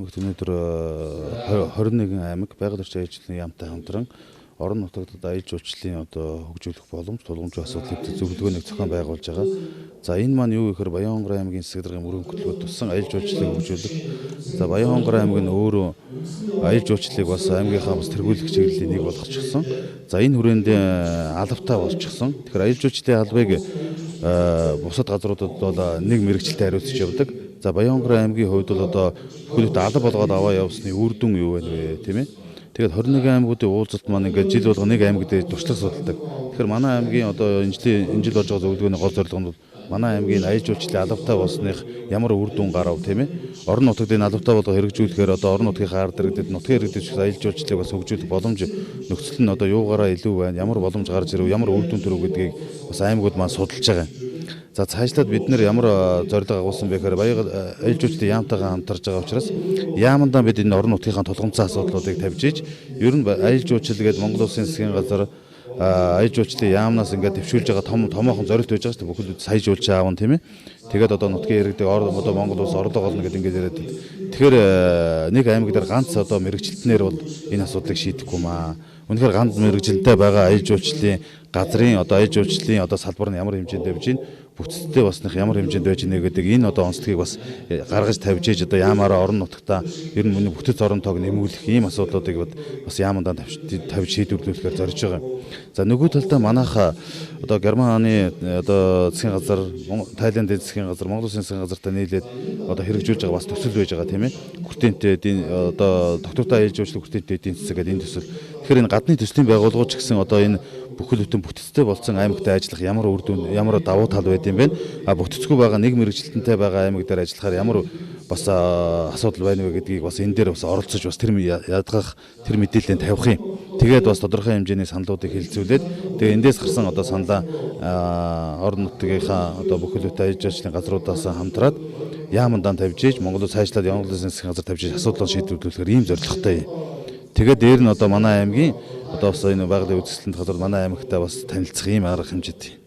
аймагт өнөөдөр 21 аймаг байгаль орчин аяллалын яамтай хамтран орон нутагт аяж жуулчлалын хөгжүүлэх боломж тулгамж асуудлыг зөвлөгөөнийг зохион байгуулж байгаа. За энэ маань юу гэхээр Баян-Хонгор аймгийн засаг даргын мөрөн хөтөлбөрт туссан аялал жуулчлалыг хөгжүүлэх. За Баян-Хонгор аймаг нь өөрөө аялал жуулчлалыг бас аймгийнхаа бас тэргүүлэх чиглэлийн нэг болгочихсон. За энэ хүрээнд албатай болчихсон. Тэгэхээр аялал жуулчлалын албыг бусад газруудад бол нэг мэрэгчлэлтэй хариуцж явдаг. За Баян-Хонгор аймгийн хувьд бол бүхэлдээ алба болгоод аваа явсны үр дүн юу вэ тийм ээ? Тэгээд 21 аймагуудын уулзалт маань ингээд жил болго нэг аймаг дээр туршлага судалдаг. Тэгэхээр манай аймгийн энэ жил болж байгаа зөвлөгөөний гол зорилго нь бол манай аймгийн аялал жуулчлалын албатай болсных ямар үр дүн гарав тийм ээ? Орон нутгийн албатай болгоо хэрэгжүүлэхээр орон нутгийн ард иргэдэд нутгийн иргэдэд аялал жуулчлалыг бас хөгжүүлэх боломж нөхцөл нь юугаараа илүү байна, ямар боломж гарч ирв, ямар үр дүн төрөв гэдгийг бас аймагуд маань судалж байгаа. За цаашлаад бид нэр ямар зорилго агуулсан бэ гэхээр аялал жуулчлалын яамтайгаа хамтарч байгаа учраас яамандаа бид энэ орон нутгийн тулгамцсан асуудлуудыг тавьж ийж ер нь аялал жуулчлал гэдэг Монгол Улсын засгийн газар аялал жуулчлалын яамнаас ингээд төвшүүлж байгаа томоохон зорилт байж байгаа шүү дээ. Бүхэл сая жуулч аав нь тийм ээ. Тэгээд нутгийн иргэдэг Монгол улс орлого олно гэдэг ингээд яриад. Тэгэхээр нэг аймаг дээр ганц мэрэгчлэлтнэр бол энэ асуудлыг шийдэхгүй маа. Үнэхээр ганц мэрэгжилтэй байгаа аялал жуулчлалын газрын аялал жуулчлалын салбар нь ямар хэмжээнд явж байна, бүтцтэй басных ямар хэмжээнд байж байна гэдэг энэ онцлогийг бас гаргаж тавьж ийж яамаараа орон нутгатаа ер нь мөн бүтэц орон тоог нэмүүлэх ийм асуудлуудыг бас яамандаа тавьж шийдвэрлэхээр зорж байгаа. За нөгөө талдаа манайха Германы засгийн газар, Тайландын засгийн газар, Монгол Улсын засгийн газартай нийлээд хэрэгжүүлж байгаа бас төсөл байж байгаа тийм ээ. Хүртээнтэй доктортой аялал жуулчлал хүртээнтэй эдийн засаг гэдэг энэ төсөл. Тэгэхээр энэ гадны төслийн байгууллагууд ч гэсэн энэ бүхэл бүтэн бүтцтэй болсон аймагт ажиллах ямар үр дүн, ямар давуу тал байд юм бэ? Бүтцгүй байгаа нэг мэрэгчлэнтэй байгаа аймаг дээр ажиллахаар ямар бас асуудал байна вэ гэдгийг бас энэ дээр бас оролцож бас тэр ядгах тэр мэдээлэлд тавих юм. Тэгээд бас тодорхой хэмжээний саналуудыг хэлэлцүүлээд тэгээд эндээс гарсан саналаа орон нутгийнхаа бүхэл бүтэн аялал жуулчлалын газруудаас хамтраад яамандаа тавьж ийж Монголд цаашлаад Монгол Улсын засгийн газар тавьж асуудлыг шийдвэрлэхээр ийм зорилготой юм. Тэгээд дээр нь манай аймгийн бас энэ байгалийн үзэсгэлэнт газар манай аймагтай бас танилцах ийм арга хэмжээтэй.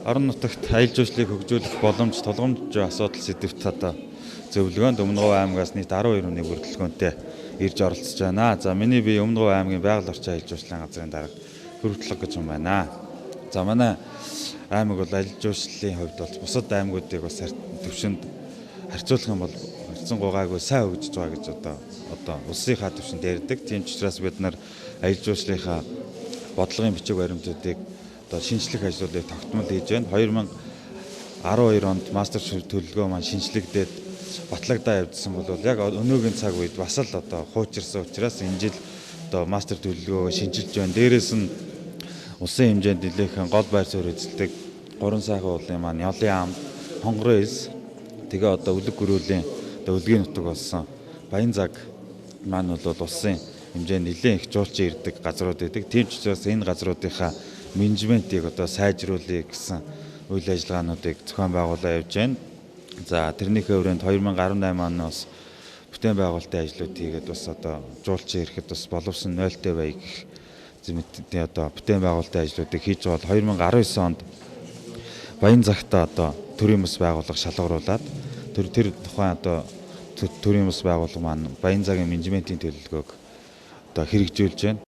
Орон нутагт аялал жуулчлалыг хөгжүүлэх боломж тулгамж асуудал сэдвт зөвлөгөөнд Өмнөговь аймагаас нийт 12 бүрэлдэхүүнтэй ирж оролцож байна. За миний бие Өмнөговь аймгийн байгаль орчин аялал жуулчлалын газрын дарга хөрвүүлэг гэж юм байна. За манай аймаг бол аялал жуулчлалын хувьд бол бусад аймагуудыг бас төвшөнд харьцуулах юм бол харьцангуйгаагүй сайн хөгжиж байгаа гэж улсынхаа төвшөнд ярьдаг. Тийм ч учраас бид нар аялал жуулчлалынхаа бодлогын бичиг баримтуудыг шинжлэх ажлуудыг тогтмол хийж байна. 2012 онд мастер төлөвлөгөө маань шинжлэгдээд батлагдаа явуулсан бол яг өнөөгийн цаг үед бас л хуучирсан учраас энэ жил мастер төлөвлөгөөгөө шинжилж байна. Дээрээс нь улсын хэмжээнд нэлээхэн гол байр суурь эзэлдэг 3 сайхан уулын маань Ёлын ам, Хонгорын эс, тэгээ үлэг гөрөөлийн үлгийн нутаг болсон Баян цаг маань бол улсын хэмжээнд нэлээд их жуулчин ирдэг газрууд байдаг. Тийм ч учраас энэ газруудынхаа менежментийг сайжруулах гэсэн үйл ажиллагаануудыг зохион байгуулаад явж байна. За тэрнийхээ хүрээнд 2018 оноос бүтээн байгуулалтын ажлууд хийгээд бас жуулчин ирэхэд бас боловсон 0-тэй бай гэх зэмтний бүтээн байгуулалтын ажлуудыг хийж байгаа бол 2019 онд Баян цагта төрийн бас байгууллага шалгаруулад тэр тухайн төрийн бас байгууллага маань Баян цагийн менежментийн төлөвлөгөөг хэрэгжүүлж байна.